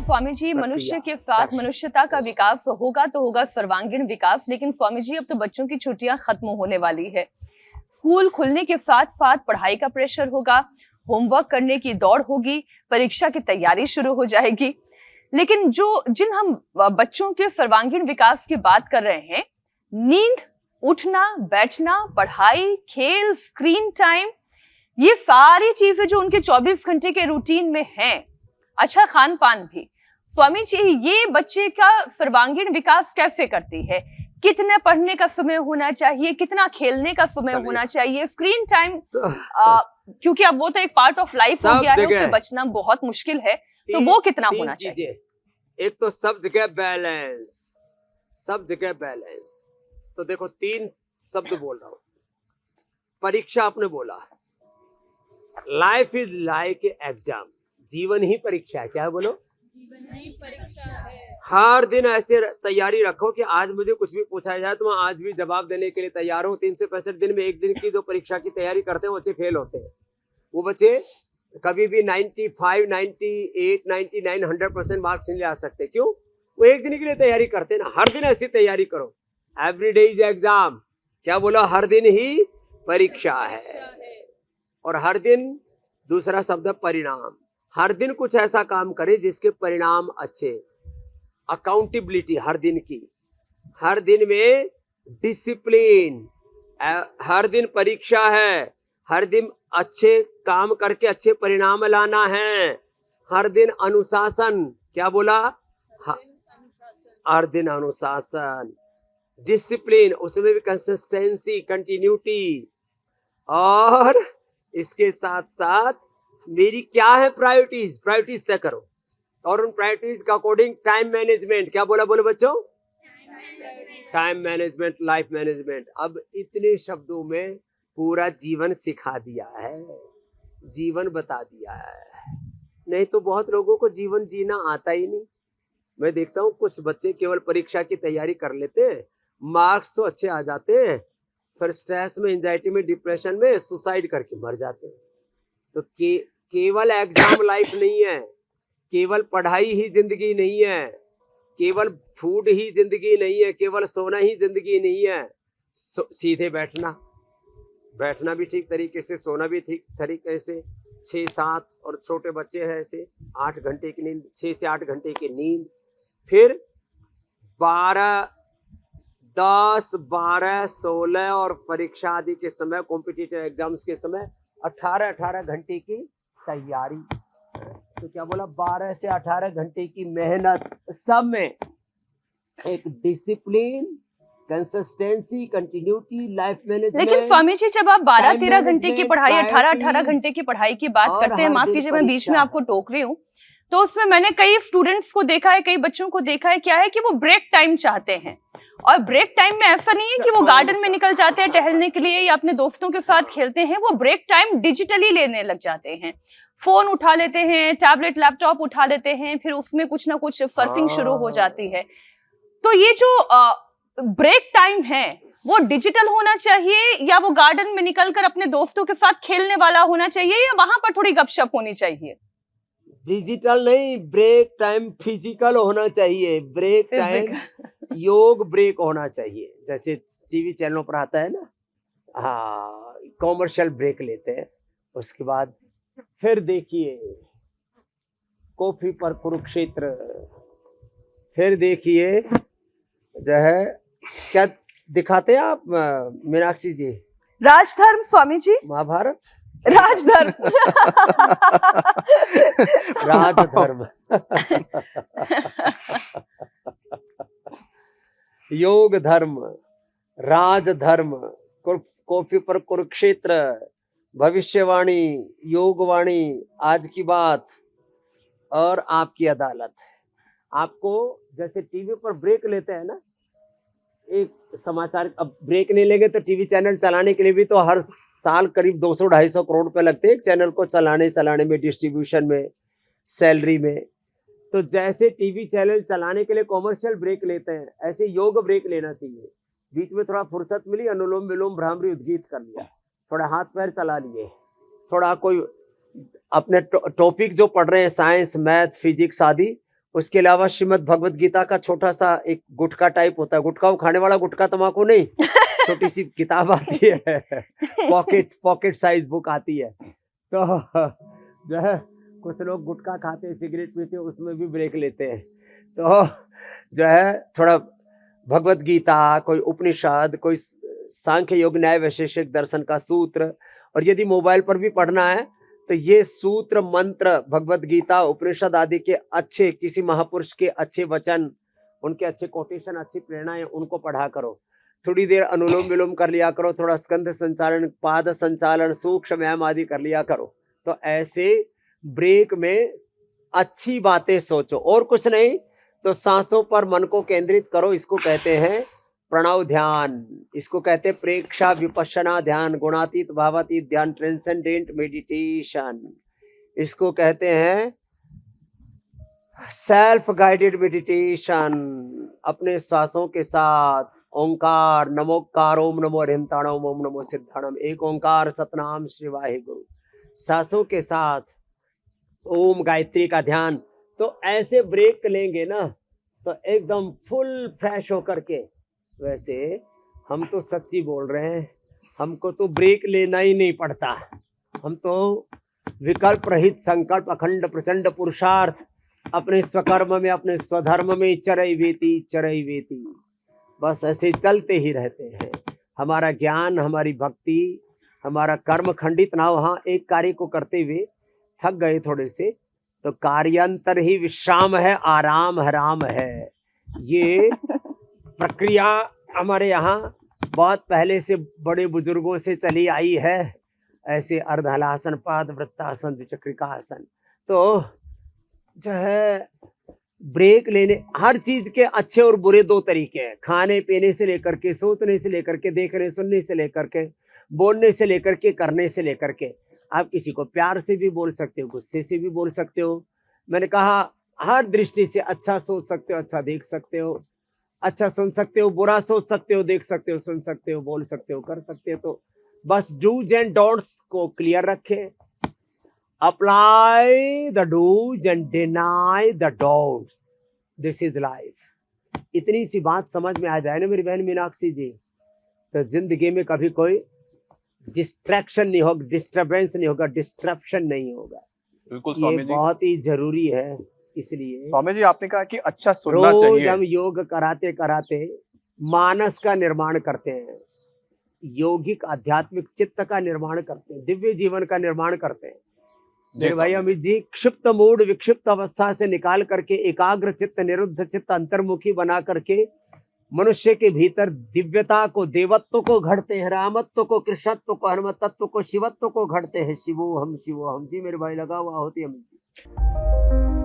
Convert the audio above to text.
स्वामी जी, मनुष्य के साथ मनुष्यता का विकास होगा तो होगा सर्वांगीण विकास। लेकिन स्वामी जी, अब तो बच्चों की छुट्टियां खत्म होने वाली है। स्कूल खुलने के साथ साथ पढ़ाई का प्रेशर होगा, होमवर्क करने की दौड़ होगी, परीक्षा की तैयारी शुरू हो जाएगी। लेकिन जिन हम बच्चों के सर्वांगीण विकास की बात कर रहे हैं, नींद, उठना, बैठना, पढ़ाई, खेल, स्क्रीन टाइम, ये सारी चीजें जो उनके 24 घंटे के रूटीन में हैं, अच्छा खान पान भी, स्वामी जी ये बच्चे का सर्वांगीण विकास कैसे करती है? कितने पढ़ने का समय होना चाहिए, कितना खेलने का समय होना चाहिए, स्क्रीन टाइम, क्योंकि अब वो तो एक पार्ट ऑफ लाइफ हो गया है, उससे बचना बहुत मुश्किल है, तो वो कितना होना चाहिए? एक तो सब जगह बैलेंस, सब जगह बैलेंस। तो देखो 3 शब्द बोल रहा हूं। परीक्षा आपने बोला, लाइफ इज लाइक एग्जाम, जीवन ही परीक्षा है। क्या बोलो? जीवन ही परीक्षा है। हर दिन ऐसे तैयारी रखो कि आज मुझे कुछ भी पूछा जाए तो मैं आज भी जवाब देने के लिए तैयार हूँ। 365 दिन में एक दिन की जो परीक्षा की तैयारी करते हैं बच्चे फेल होते हैं। वो बच्चे कभी भी 95, 98, 99, 100% मार्क्स नहीं ला सकते। क्यों? वो एक दिन के लिए तैयारी करते हैं ना। हर दिन ऐसी तैयारी करो। Every day is exam. क्या बोलो? हर दिन ही परीक्षा है। और हर दिन, दूसरा शब्द परिणाम। हर दिन कुछ ऐसा काम करे जिसके परिणाम अच्छे। अकाउंटेबिलिटी हर दिन की, हर दिन में डिसिप्लिन, हर दिन परीक्षा है, हर दिन अच्छे काम करके अच्छे परिणाम लाना है, हर दिन अनुशासन। क्या बोला? हर दिन अनुशासन, डिसिप्लिन, उसमें भी कंसिस्टेंसी, कंटिन्यूटी। और इसके साथ साथ मेरी क्या है प्रायोरिटीज, प्रायोरिटीज तय करो। और उन प्रायोरिटीज का अकॉर्डिंग टाइम मैनेजमेंट। क्या बोला? बोलो बच्चों, टाइम मैनेजमेंट, लाइफ मैनेजमेंट। अब इतने शब्दों में पूरा जीवन सिखा दिया है, जीवन बता दिया है। नहीं तो बहुत लोगों को जीवन जीना आता ही नहीं। मैं देखता हूँ कुछ बच्चे केवल परीक्षा की तैयारी कर लेते हैं, मार्क्स तो अच्छे आ जाते हैं, फिर स्ट्रेस में, एंजाइटी में, डिप्रेशन में सुसाइड करके मर जाते हैं। तो केवल एग्जाम लाइफ नहीं है, केवल पढ़ाई ही जिंदगी नहीं है, केवल फूड ही जिंदगी नहीं है, केवल सोना ही जिंदगी नहीं है। सीधे बैठना भी ठीक तरीके से, सोना भी ठीक तरीके से। 6-7 और छोटे बच्चे हैं ऐसे 8 घंटे की नींद, 6 से 8 घंटे की नींद। फिर 12, 10, 12, 16 और परीक्षा आदि के समय, कॉम्पिटिटिव एग्जाम्स के समय 18 घंटे की तैयारी। तो क्या बोला? 12 से 18 घंटे की मेहनत। सब में एक discipline, consistency, continuity, life management. लेकिन स्वामी जी, जब आप 12-13 घंटे की पढ़ाई, 18-18 घंटे की पढ़ाई की बात करते हैं, माफ कीजिए मैं बीच में आपको टोक रही हूँ, तो उसमें मैंने कई स्टूडेंट्स को देखा है, कई बच्चों को देखा है, क्या है कि वो ब्रेक टाइम चाहते हैं। और ब्रेक टाइम में ऐसा नहीं है कि वो गार्डन में निकल जाते हैं टहलने के लिए या अपने दोस्तों के साथ खेलते हैं। वो ब्रेक टाइम डिजिटली लेने लग जाते हैं, फोन उठा लेते हैं, टैबलेट, लैपटॉप उठा लेते हैं, फिर उसमें कुछ ना कुछ सर्फिंग शुरू हो जाती है। तो ये जो ब्रेक टाइम है वो डिजिटल होना चाहिए, या वो गार्डन में निकलकर अपने दोस्तों के साथ खेलने वाला होना चाहिए, या वहां पर थोड़ी गपशप होनी चाहिए? डिजिटल नहीं, ब्रेक टाइम फिजिकल होना चाहिए। ब्रेक टाइम योग ब्रेक होना चाहिए। जैसे टीवी चैनलों पर आता है ना, हाँ, कॉमर्शियल ब्रेक लेते हैं, उसके बाद फिर देखिए कॉफी पर कुरुक्षेत्र, फिर देखिए जो है क्या दिखाते हैं आप मीनाक्षी जी? राजधर्म स्वामी जी, महाभारत, राजधर्म। राजधर्म। योग धर्म, राजधर्म, कॉफी पर कुरुक्षेत्र, भविष्यवाणी, योगवाणी, आज की बात और आपकी अदालत। आपको जैसे टीवी पर ब्रेक लेते हैं ना, एक समाचार, अब ब्रेक नहीं लेंगे तो टीवी चैनल चलाने के लिए भी तो हर साल करीब 200-250 करोड़ रुपए लगते हैं एक चैनल को चलाने में, डिस्ट्रीब्यूशन में, सैलरी में। तो जैसे टीवी चैनल चलाने के लिए कॉमर्शियल ब्रेक लेते हैं, ऐसे योग ब्रेक लेना चाहिए। बीच में थोड़ा फुर्सत मिली, अनुलोम विलोम भ्रामरी उद्गीत कर लिया, थोड़ा हाथ पैर चला लिए, थोड़ा कोई अपने टॉपिक जो पढ़ रहे हैं, साइंस, मैथ, फिजिक्स आदि, उसके अलावा श्रीमद् भगवत गीता का छोटा सा एक गुटखा टाइप होता है, गुटखा वो खाने वाला गुटखा, तम्बाकू नहीं, छोटी सी किताब आती है, पॉकेट साइज बुक आती है। तो जो है कुछ लोग गुटखा खाते हैं, सिगरेट पीते हैं, उसमें भी ब्रेक लेते हैं। तो जो है थोड़ा भगवत गीता, कोई उपनिषद, कोई सांख्य योग न्याय वैशेषिक दर्शन का सूत्र, और यदि मोबाइल पर भी पढ़ना है तो ये सूत्र मंत्र भगवत गीता उपनिषद आदि के अच्छे, किसी महापुरुष के अच्छे वचन, उनके अच्छे कोटेशन, अच्छी प्रेरणाएं, उनको पढ़ा करो। थोड़ी देर अनुलोम विलोम कर लिया करो, थोड़ा स्कंध संचालन, पाद संचालन, सूक्ष्म व्यायाम आदि कर लिया करो। तो ऐसे ब्रेक में अच्छी बातें सोचो, और कुछ नहीं तो सांसों पर मन को केंद्रित करो। इसको कहते हैं प्रणव ध्यान, इसको कहते हैं प्रेक्षा विपश्यना ध्यान, गुणातीत भावातीत ध्यान, ट्रांसेंडेंट मेडिटेशन, इसको कहते हैं सेल्फ गाइडेड मेडिटेशन। अपने श्वासों के साथ ओंकार, नमोकार, ओम नमो अरिहंताणम, ओम नमो सिद्धाणम, एक ओंकार सतनाम श्री वाहिगुरु, सांसों के साथ ओम गायत्री का ध्यान। तो ऐसे ब्रेक लेंगे ना तो एकदम फुल फ्रेश होकर के। वैसे हम तो सच्ची बोल रहे हैं, हमको तो ब्रेक लेना ही नहीं पड़ता, हम तो विकल्प रहित संकल्प अखंड प्रचंड पुरुषार्थ अपने स्वकर्म में, अपने स्वधर्म में चरई वेती, बस ऐसे चलते ही रहते हैं। हमारा ज्ञान, हमारी भक्ति, हमारा कर्म खंडित ना हो। हाँ, एक कार्य को करते हुए थक गए थोड़े से तो कार्यांतर ही विश्राम है, आराम हराम है। ये प्रक्रिया हमारे यहाँ बहुत पहले से बड़े बुजुर्गों से चली आई है। ऐसे अर्धहलासन, पाद वृत्तासन, द्विचक्रिकासन। तो जो है ब्रेक लेने, हर चीज के अच्छे और बुरे दो तरीके हैं, खाने पीने से लेकर के, सोचने से लेकर के, देखने सुनने से लेकर के, बोलने से लेकर के, करने से लेकर के। आप किसी को प्यार से भी बोल सकते हो, गुस्से से भी बोल सकते हो। मैंने कहा हर दृष्टि से अच्छा सोच सकते हो, अच्छा देख सकते हो, अच्छा सुन सकते हो, बुरा सोच सकते हो, देख सकते हो, सुन सकते हो, बोल सकते हो, कर सकते हो। तो बस डूज एंड डोंट्स को क्लियर रखें, apply the dos and deny the don'ts, this is life. इतनी सी बात समझ में आ जाए ना मेरी बहन मीनाक्षी जी, तो जिंदगी में कभी कोई डिस्ट्रैक्शन नहीं होगा, डिस्टर्बेंस नहीं होगा, डिस्ट्रप्शन नहीं होगा। बिल्कुल स्वामी ये जी, बहुत ही जरूरी है। इसलिए स्वामी जी आपने कहा कि अच्छा सुनना रोज चाहिए। हम योग कराते कराते मानस का निर्माण करते हैं, यौगिक आध्यात्मिक चित्त का निर्माण करते हैं, दिव्य जीवन का निर्माण करते हैं। मेरे भाई अमित जी, क्षिप्त मूड विक्षिप्त अवस्था से निकाल करके एकाग्र चित्त, निरुद्ध चित्त, अंतर्मुखी बना करके मनुष्य के भीतर दिव्यता को, देवत्व को घड़ते हैं, रामत्व को, कृष्णत्व को, हनुमतत्व को, शिवत्व को घड़ते हैं। शिवो हम जी मेरे भाई, लगा हुआ होती है अमित जी।